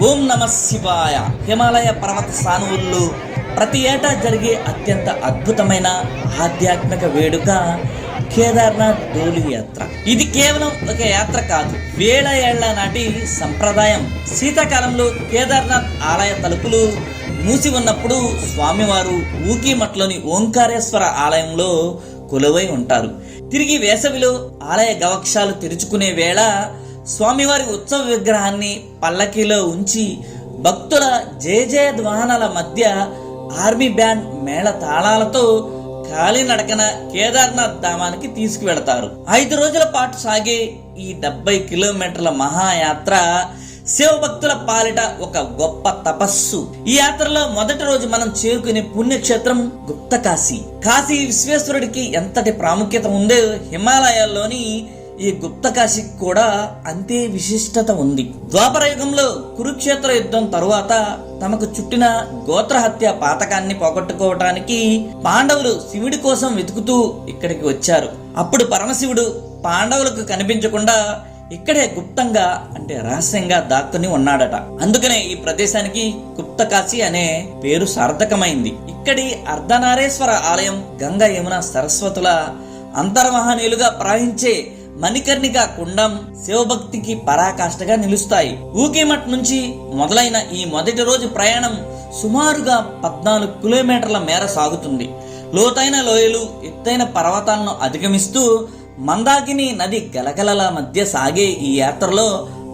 ఓం నమ శివాయ. హిమాలయ పర్వత సానువుల్లో ప్రతి ఏటా జరిగే అత్యంత అద్భుతమైన ఆధ్యాత్మిక వేడుక కేదార్నాథ్ డోలి యాత్ర. ఇది కేవలం ఒక యాత్ర కాదు, వేల ఏళ్ల నాటి సంప్రదాయం. శీతాకాలంలో కేదార్నాథ్ ఆలయ తలుపులు మూసి ఉన్నప్పుడు స్వామివారు ఊకీమట్లోని ఓంకారేశ్వర ఆలయంలో కొలువై ఉంటారు. తిరిగి వేసవిలో ఆలయ గవక్షాలు తెరుచుకునే వేళ స్వామివారి ఉత్సవ విగ్రహాన్ని పల్లకీలో ఉంచి భక్తుల జయజయధ్వానాల మధ్య ఆర్మీ బ్యాండ్ మేళ తాళాలతో కాలినడకన కేదార్నాథ్ ధామానికి తీసుకువెళతారు. 5 రోజుల పాటు సాగే ఈ 70 కిలోమీటర్ల మహాయాత్ర శివభక్తుల పాలిట ఒక గొప్ప తపస్సు. ఈ యాత్రలో మొదటి రోజు మనం చేరుకునే పుణ్యక్షేత్రం గుప్తకాశీ. కాశీ విశ్వేశ్వరుడికి ఎంతటి ప్రాముఖ్యత ఉందో హిమాలయాల్లోని ఈ గుప్తకాశీకి కూడా అంతే విశిష్టత ఉంది. ద్వాపర యుగంలో కురుక్షేత్ర యుద్ధం తరువాత తమకు చుట్టిన గోత్రహత్య పాతకాన్ని పోగొట్టుకోవటానికి పాండవులు శివుడి కోసం వెతుకుతూ ఇక్కడికి వచ్చారు. అప్పుడు పరమశివుడు పాండవులకు కనిపించకుండా ఇక్కడే గుప్తంగా అంటే రహస్యంగా దాక్కుని ఉన్నాడట. అందుకనే ఈ ప్రదేశానికి గుప్తకాశీ అనే పేరు సార్థకమైంది. ఇక్కడి అర్ధనారేశ్వర ఆలయం గంగా యమున సరస్వతుల అంతర్వాహినీలుగా ప్రవహించే మణికర్ణిక కుండం శివభక్తికి పరాకాష్ఠగా నిలుస్తాయి. ఊకీమఠ్ నుంచి మొదలైన ఈ మొదటి రోజు ప్రయాణం సుమారుగా 14 కిలోమీటర్ల మేర సాగుతుంది. లోతైన లోయలు, ఎత్తైన పర్వతాలను అధిగమిస్తూ మందాకిని నది గలగలల మధ్య సాగే ఈ యాత్రలో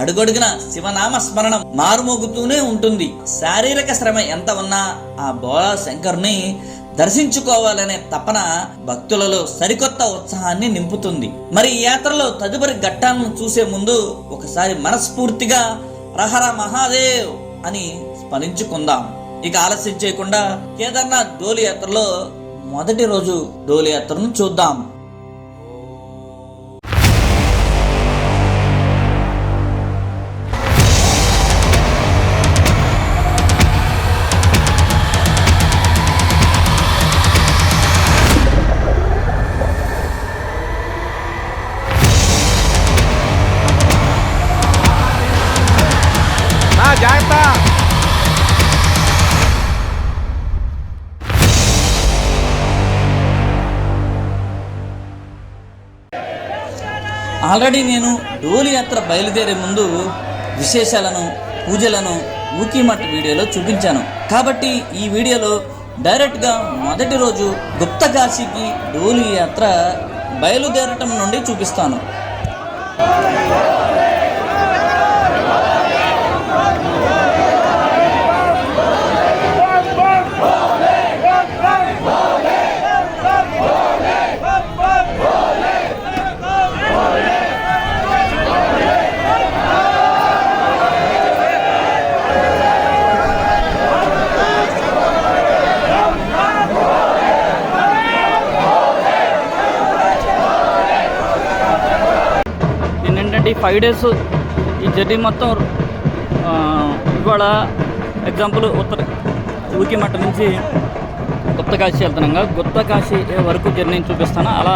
అడుగడుగున శివనామ స్మరణం మారుమోగుతూనే ఉంటుంది. శారీరక శ్రమ ఎంత ఉన్నా ఆ బోళా శంకర్ని దర్శించుకోవాలనే తపన భక్తులలో సరికొత్త ఉత్సాహాన్ని నింపుతుంది. మరి ఈ యాత్రలో తదుపరి ఘట్టాలను చూసే ముందు ఒకసారి మనస్ఫూర్తిగా రహర మహాదేవ్ అని స్మరించుకుందాం. ఇక ఆలస్యం చేయకుండా కేదార్నాథ్ డోలి యాత్రలో మొదటి రోజు డోలి యాత్రను చూద్దాం. ఆల్రెడీ నేను డోలి యాత్ర బయలుదేరే ముందు విశేషాలను, పూజలను ఊకీమఠ్ వీడియోలో చూపించాను. కాబట్టి ఈ వీడియోలో డైరెక్ట్గా మొదటి రోజు గుప్తకాశీకి డోలి యాత్ర బయలుదేరటం నుండి చూపిస్తాను. ఈ 5 days ఈ జర్నీ మొత్తం ఇవాళ ఎగ్జాంపుల్ ఊకీమఠ్ నుంచి గుప్తకాశీ వెళ్తున్నాగా, గుప్తకాశీ వరకు జర్నీని చూపిస్తాను. అలా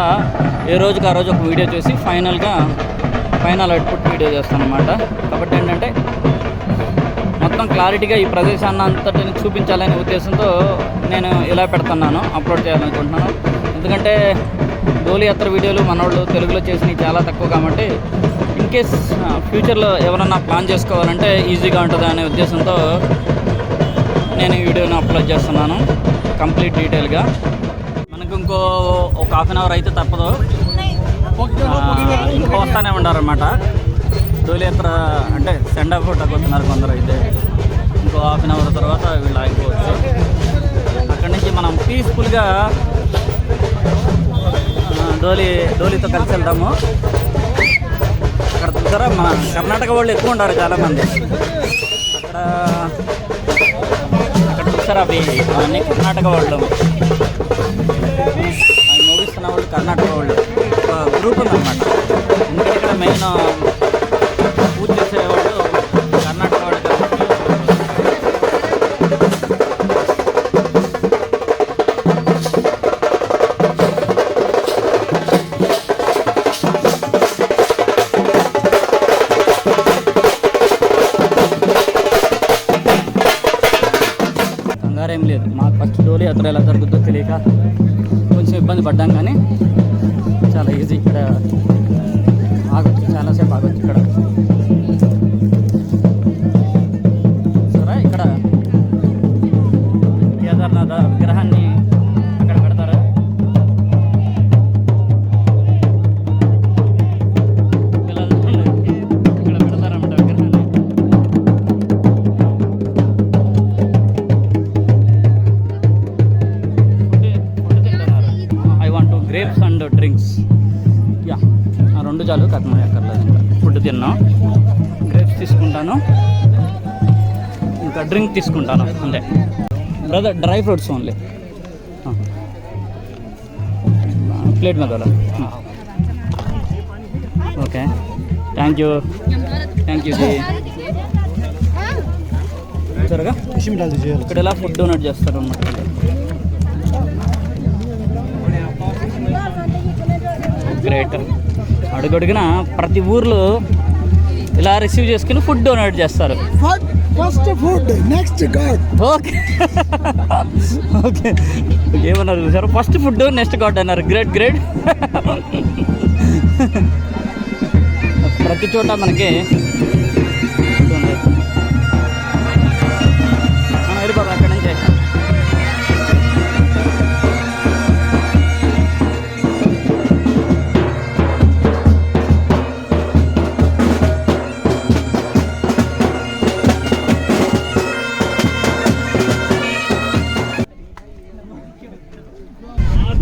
ఏ రోజుకి ఆ రోజు ఒక వీడియో చేసి ఫైనల్ అవుట్పుట్ వీడియో చేస్తాను అన్నమాట. కాబట్టి ఏంటంటే మొత్తం క్లారిటీగా ఈ ప్రదేశాన్ని అంతటిని చూపించాలనే ఉద్దేశంతో నేను ఇలా పెడుతున్నాను, అప్లోడ్ చేయాలనుకుంటున్నాను. ఎందుకంటే డోలి యాత్ర వీడియోలు మనోళ్ళు తెలుగులో చేసినవి చాలా తక్కువ కాబట్టి ఇన్కేస్ ఫ్యూచర్లో ఎవరన్నా ప్లాన్ చేసుకోవాలంటే ఈజీగా ఉంటుంది అనే ఉద్దేశంతో నేను ఈ వీడియోని అప్లోడ్ చేస్తున్నాను కంప్లీట్ డీటెయిల్గా. మనకు ఒక హాఫ్ అన్ అవర్ అయితే తప్పదు, ఇంకో వస్తానే ఉండారన్నమాట. డోలి యాత్ర అంటే సెండ్ ఆఫ్ కొట్టున్నారు కొందరు, అయితే ఇంకో హాఫ్ అన్ అవర్ తర్వాత వీళ్ళు ఆగిపోవచ్చు. అక్కడి నుంచి మనం పీస్ఫుల్గా డోలీతో కలిసి వెళ్తాము. అక్కడ చూసారా మన కర్ణాటక వాళ్ళు ఎక్కువ ఉంటారు చాలామంది. అక్కడ చూసారా అన్నీ కర్ణాటక వాళ్ళు, అవి ముగిస్తున్న వాళ్ళు కర్ణాటక వాళ్ళు ఒక గ్రూప్ ఉందన్నమాట. ఎందుకంటే ఇక్కడ మెయిన్ పూజ చేసేవాళ్ళు కర్ణాటక వాళ్ళు. ఎక్కడ ఏం లేదు. మాకు ఫస్ట్ డోలి యాత్ర ఎలా జరుగుతుందో తెలియక కొంచెం ఇబ్బంది పడ్డాం, కానీ చాలా ఈజీ. ఇక్కడ ఆగొచ్చు, చాలాసేపు ఆగొచ్చు ఇక్కడ. సరే, ఇక్కడ కేదార్నాథ్ విగ్రహాన్ని అక్కడ పెడతారు. పిల్లలు ఇక్కడ పెడతారన్నమాట విగ్రహాన్ని. ఫుడ్ తింటున్నారు. I want grapes and drinks. Yeah, ఆ రెండు చాలు, కథ ఎక్కర్లేదు. ఇంకా ఫుడ్ తిన్నాం, గ్రేప్స్ తీసుకుంటాను, ఇంకా డ్రింక్ తీసుకుంటాను అంతే. Brother, dry fruits only. Plate మీద ఓకే, థ్యాంక్ యూ జీ. త్వరగా ఇక్కడ ఎలా ఫుడ్ డొనేట్ చేస్తారు అన్నమాట. గ్రేట్. అడుగడుగున ప్రతి ఊర్లో ఇలా రిసీవ్ చేసుకుని ఫుడ్ డొనేట్ చేస్తారు. First food next God. Okay okay, ఏమన్నారు చూసారు? ఫస్ట్ ఫుడ్ నెక్స్ట్ గాడ్ అన్నారు. Great great. ప్రతి చోట మనకి బాబా అక్కడ నుంచి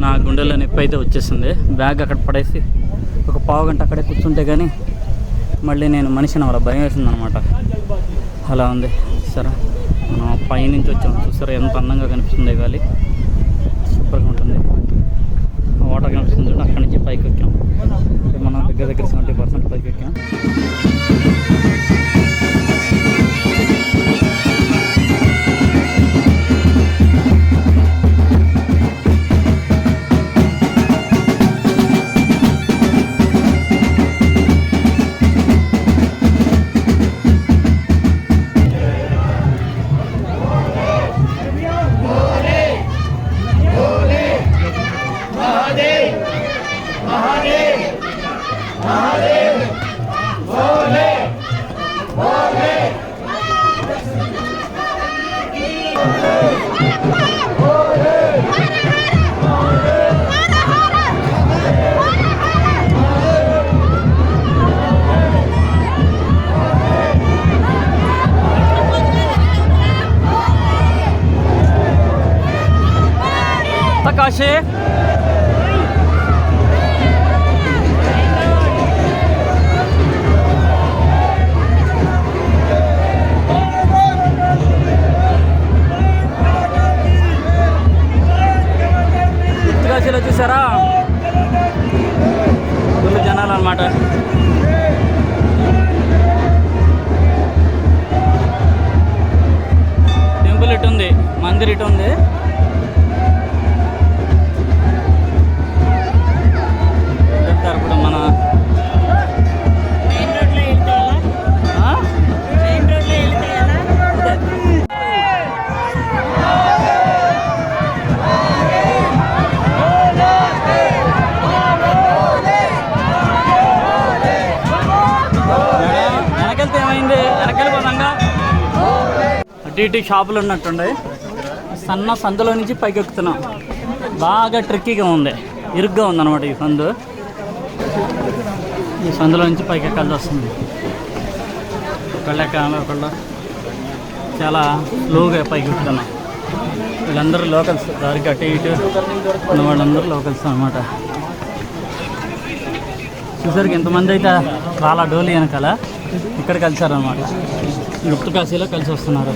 నా గుండెలో నొప్పి అయితే వచ్చేసింది. బ్యాగ్ అక్కడ పడేసి ఒక పావు గంట అక్కడే కూర్చుంటే కానీ మళ్ళీ నేను మనిషిని అలా భయం వేసింది అనమాట. అలా ఉంది. సరే, మనం పైనుంచి వచ్చాము. చూసారా ఎంత అందంగా కనిపిస్తుంది గాలి, సూపర్గా ఉంటుంది. వాటర్ కనిపిస్తుంది చూడండి. అక్కడి నుంచి పైకి ఎక్కాం. మనం దగ్గర 70% పైకి ఎక్కాం. తకాషే కాశీలో చూసారా ఫుల్ జనాలు అన్నమాట. టెంపుల్ ఇటు ఉంది, మందిర్ ఇటు ఉంది. ఇప్పుడు మన వెనకెళ్తే ఏమైంది? వెనకెళ్ళిపోదాంగా. అటు ఇటు షాపులు ఉన్నట్టుండే. సన్న సందులో నుంచి పైకి ఎక్కుతున్నాం. బాగా ట్రిక్కీగా ఉంది, ఇరుగ్గా ఉందన్నమాట ఈ సందు. ఈ సందులో నుంచి పైకి ఎక్కాల్సి వస్తుంది. ఒకళ్ళు చాలా లోగా పైకి ఎక్కుతున్నాం. వీళ్ళందరూ లోకల్స్, దానికి అటు ఇటు ఉన్న వాళ్ళందరూ లోకల్స్ అన్నమాట. చూసరికి ఎంతమంది అయితే చాలా డోలి వెనకాల ఇక్కడ కలిసారనమాట. గుప్త కాశీలో కలిసి వస్తున్నారు.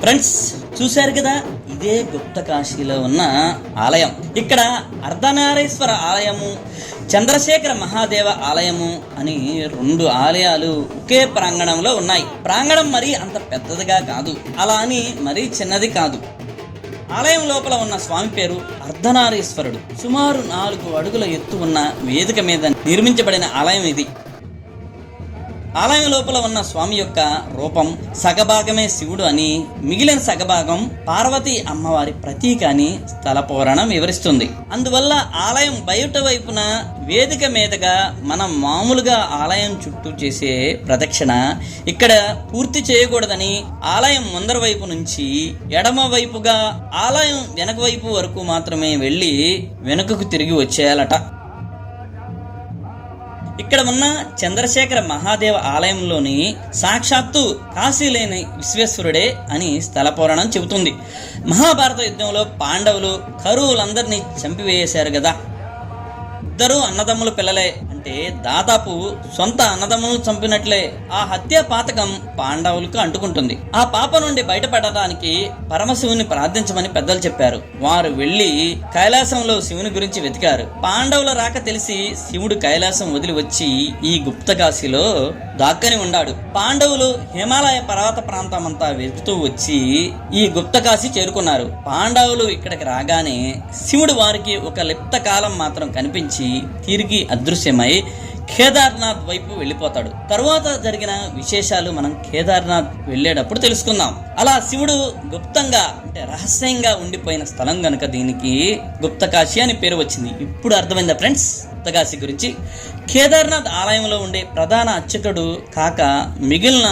ఫ్రెండ్స్ చూశారు కదా, ఇదే ఇదే గుప్త కాశీలో ఉన్న ఆలయం. ఇక్కడ అర్ధనారీశ్వర ఆలయము, చంద్రశేఖర మహాదేవ ఆలయము అని 2 ఆలయాలు ఒకే ప్రాంగణంలో ఉన్నాయి. ప్రాంగణం మరీ అంత పెద్దదిగా కాదు, అలా అని మరీ చిన్నది కాదు. ఆలయం లోపల ఉన్న స్వామి పేరు అర్ధనారీశ్వరుడు. సుమారు 4 అడుగుల ఎత్తు ఉన్న వేదిక మీద నిర్మించబడిన ఆలయం ఇది. ఆలయం లోపల ఉన్న స్వామి యొక్క రూపం సగభాగమే శివుడు అని, మిగిలిన సగభాగం పార్వతీ అమ్మవారి ప్రతీక అని స్థల పురాణం వివరిస్తుంది. అందువల్ల ఆలయం బయట వైపున వేదిక మీదుగా మనం మామూలుగా ఆలయం చుట్టూ చేసే ప్రదక్షిణ ఇక్కడ పూర్తి చేయకూడదని, ఆలయం ముందర వైపు నుంచి ఎడమ వైపుగా ఆలయం వెనక వైపు వరకు మాత్రమే వెళ్ళి వెనుకకు తిరిగి వచ్చేయాలట. ఇక్కడ ఉన్న చంద్రశేఖర మహాదేవ ఆలయంలోని సాక్షాత్తు కాశీలేని విశ్వేశ్వరుడే అని స్థల పురాణం చెబుతుంది. మహాభారత యుద్ధంలో పాండవులు కౌరవులందరినీ చంపివేశారు కదా. ఇద్దరు అన్నదమ్ముల పిల్లలే, అంటే దాదాపు సొంత అన్నదమ్ములను చంపినట్లే. ఆ హత్య పాతకం పాండవులకు అంటుకుంటుంది. ఆ పాప నుండి బయటపడటానికి పరమశివుని ప్రార్థించమని పెద్దలు చెప్పారు. వారు వెళ్లి కైలాసంలో శివుని గురించి వెతికారు. పాండవుల రాక తెలిసి శివుడు కైలాసం వదిలి వచ్చి ఈ గుప్త కాశీలో దాక్కని ఉన్నాడు. పాండవులు హిమాలయ పర్వత ప్రాంతం అంతా వెతుకుతూ వచ్చి ఈ గుప్త కాశీ చేరుకున్నారు. పాండవులు ఇక్కడికి రాగానే శివుడు వారికి ఒక లిప్త కాలం మాత్రం కనిపించి తిరిగి అదృశ్యమై కేదార్నాథ్ వైపు వెళ్ళిపోతాడు. తరువాత జరిగిన విశేషాలు మనం కేదార్నాథ్ వెళ్ళేటప్పుడు తెలుసుకుందాం. అలా శివుడు గుప్తంగా అంటే రహస్యంగా ఉండిపోయిన స్థలం గనుక దీనికి గుప్త కాశీ అని పేరు వచ్చింది. ఇప్పుడు అర్థమైందా ఫ్రెండ్స్ గుప్త కాశీ గురించి? కేదార్నాథ్ ఆలయంలో ఉండే ప్రధాన అర్చకుడు కాక మిగిలిన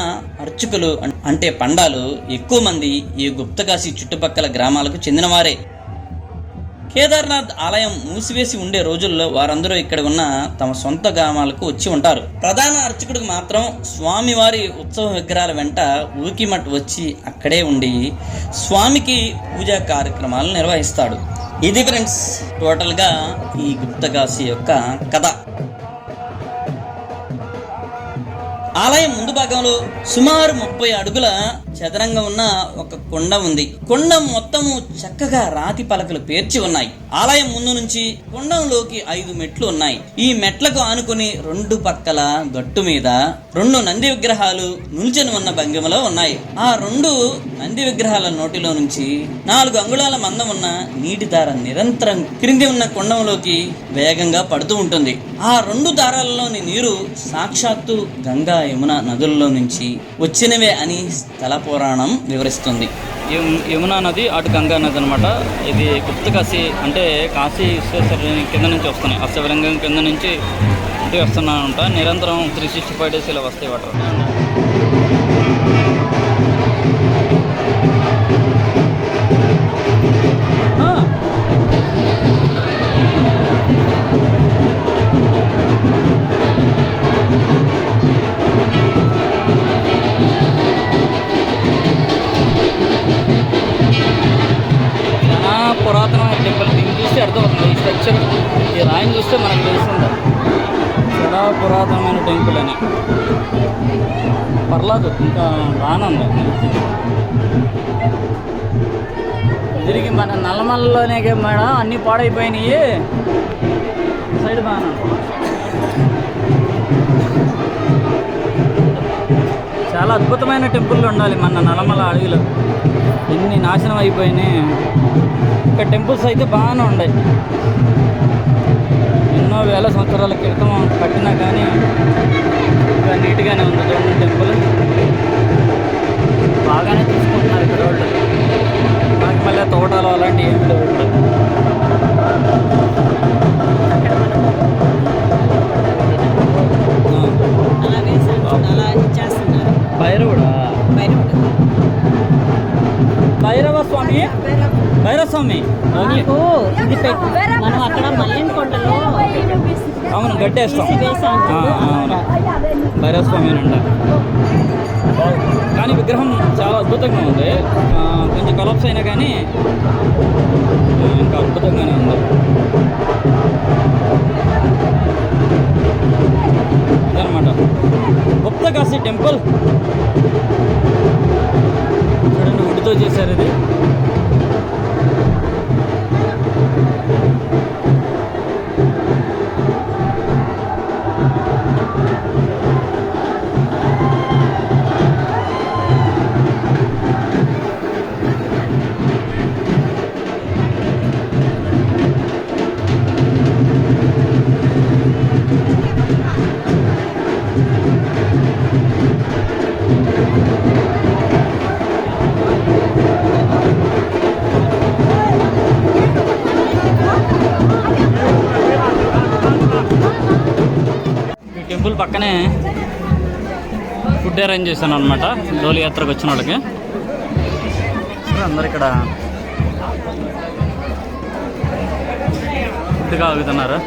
అర్చకులు అంటే పండాలు ఎక్కువ మంది ఈ గుప్త కాశీ చుట్టుపక్కల గ్రామాలకు చెందినవారే. కేదార్నాథ్ ఆలయం మూసివేసి ఉండే రోజుల్లో వారందరూ ఇక్కడ ఉన్న తమ సొంత గ్రామాలకు వచ్చి ఉంటారు. ప్రధాన అర్చకుడికి మాత్రం స్వామివారి ఉత్సవ విగ్రహాల వెంట ఊకిమట్ వచ్చి అక్కడే ఉండి స్వామికి పూజా కార్యక్రమాలు నిర్వహిస్తాడు. ఇది ఫ్రెండ్స్ టోటల్గా ఈ గుప్త కాశీ యొక్క కథ. ఆలయం ముందు భాగంలో సుమారు 30 అడుగుల చదరంగా ఉన్న ఒక కొండ ఉంది. కొండ మొత్తము చక్కగా రాతి పలకలు పేర్చి ఉన్నాయి. ఆలయం ముందు నుంచి కొండంలోకి 5 మెట్లు ఉన్నాయి. ఈ మెట్లకు ఆనుకుని 2 పక్కల గట్టు మీద 2 నంది విగ్రహాలు నిల్చొని ఉన్న భంగిమలో ఉన్నాయి. ఆ 2 నంది విగ్రహాల నోటిలో నుంచి 4 అంగుళాల మందం ఉన్న నీటి దార నిరంతరం క్రింది ఉన్న కొండంలోకి వేగంగా పడుతూ ఉంటుంది. ఆ 2 దారాలలోని నీరు సాక్షాత్తు గంగా యమున నదుల్లో నుంచి వచ్చినవే అని స్థల పురాణం వివరిస్తుంది. యమునా నది అటు గంగా నది అనమాట. ఇది గుప్త కాశీ అంటే కాశీ విశ్వేశ్వరుని కింద నుంచి వస్తున్నాయి. ఆ శివలింగం కింద నుంచి ఇటు వస్తున్నానంట. నిరంతరం 365 days ఇలా వస్తాయి వాటర్. పురాతనమైన టెంపుల్. దీన్ని చూస్తే అర్థమవుతుంది ఈ స్ట్రక్చర్, ఈ రాయిని చూస్తే మనకు తెలుస్తుంది చాలా పురాతనమైన టెంపుల్ అని. పర్లేదు, ఇంకా బాగానే తిరిగి మన నల్లమల్లలోనే మేడం అన్నీ పాడైపోయినాయి. సైడ్ బాగానే చాలా అద్భుతమైన టెంపుల్లో ఉండాలి మన నల్లమల్ల అడవిలో. ఎన్ని నాశనం అయిపోయినాయి. ఇక్కడ టెంపుల్స్ అయితే బాగానే ఉన్నాయి. ఎన్నో వేల సంవత్సరాల క్రితం కట్టినా కానీ ఇంకా నీట్గానే ఉంది. చూడండి టెంపుల్ బాగానే చూసుకుంటున్నారు ఇక్కడ వాళ్ళు. మనకి మళ్ళీ తోటలు అలాంటివి ఏమి లేవు ఇక్కడ. భైరవుడా? భైరవ స్వామి, భైరవ స్వామి మనం అక్కడ మల్లెంకొండలో అవును గట్టేస్తాం. అవును భైరవ స్వామి అని అంటారు. కానీ విగ్రహం చాలా అద్భుతంగా ఉంది. కొంచెం కొలాప్స్ అయినా కానీ ఇంకా అద్భుతంగానే ఉంది. ఇదనమాట గుప్త కాశీ టెంపుల్. చూడండి వుడ్తో చేశారు ఇది. టెంపుల్ పక్కనే ఫుడ్ అరేంజ్ చేశాను అనమాట డోలి యాత్రకు వచ్చిన వాళ్ళకి. అందరు ఇక్కడ ఫుడ్గా ఆగుతున్నారు.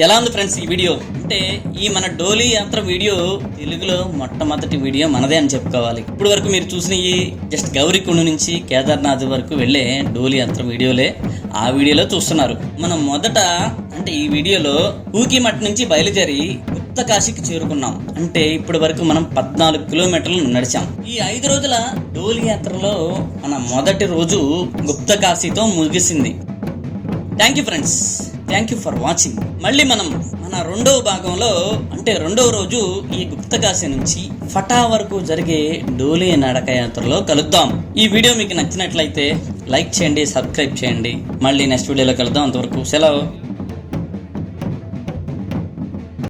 ఎలా ఉంది ఫ్రెండ్స్ ఈ వీడియో? అంటే ఈ మన డోలీ యాత్ర వీడియో తెలుగులో మొట్టమొదటి వీడియో మనదే అని చెప్పుకోవాలి. ఇప్పుడు వరకు మీరు చూసిన ఈ జస్ట్ గౌరీకుండ నుంచి కేదార్నాథ్ వరకు వెళ్ళే డోలీ యాత్ర వీడియోలే ఆ వీడియోలో చూస్తున్నారు. మనం మొదట అంటే ఈ వీడియోలో ఊకిమఠ్ నుంచి బయలుదేరి గుప్తకాశీకి చేరుకున్నాం. అంటే ఇప్పటి వరకు మనం 14 కిలోమీటర్లు నడిచాం. ఈ 5 రోజుల డోలీ యాత్రలో మన మొదటి రోజు గుప్తకాశీతో ముగిసింది. Thank you friends, thank you for watching. మళ్ళీ మనం మన రెండవ భాగంలో అంటే రెండవ రోజు ఈ గుప్తకాశీ నుంచి ఫటా వరకు జరిగే డోలీ నడక యాత్రలో కలుద్దాం. ఈ వీడియో మీకు నచ్చినట్లయితే లైక్ చేయండి, సబ్స్క్రైబ్ చేయండి. మళ్ళీ నెక్స్ట్ వీడియోలో కలుద్దాం. అంతవరకు సెలవు.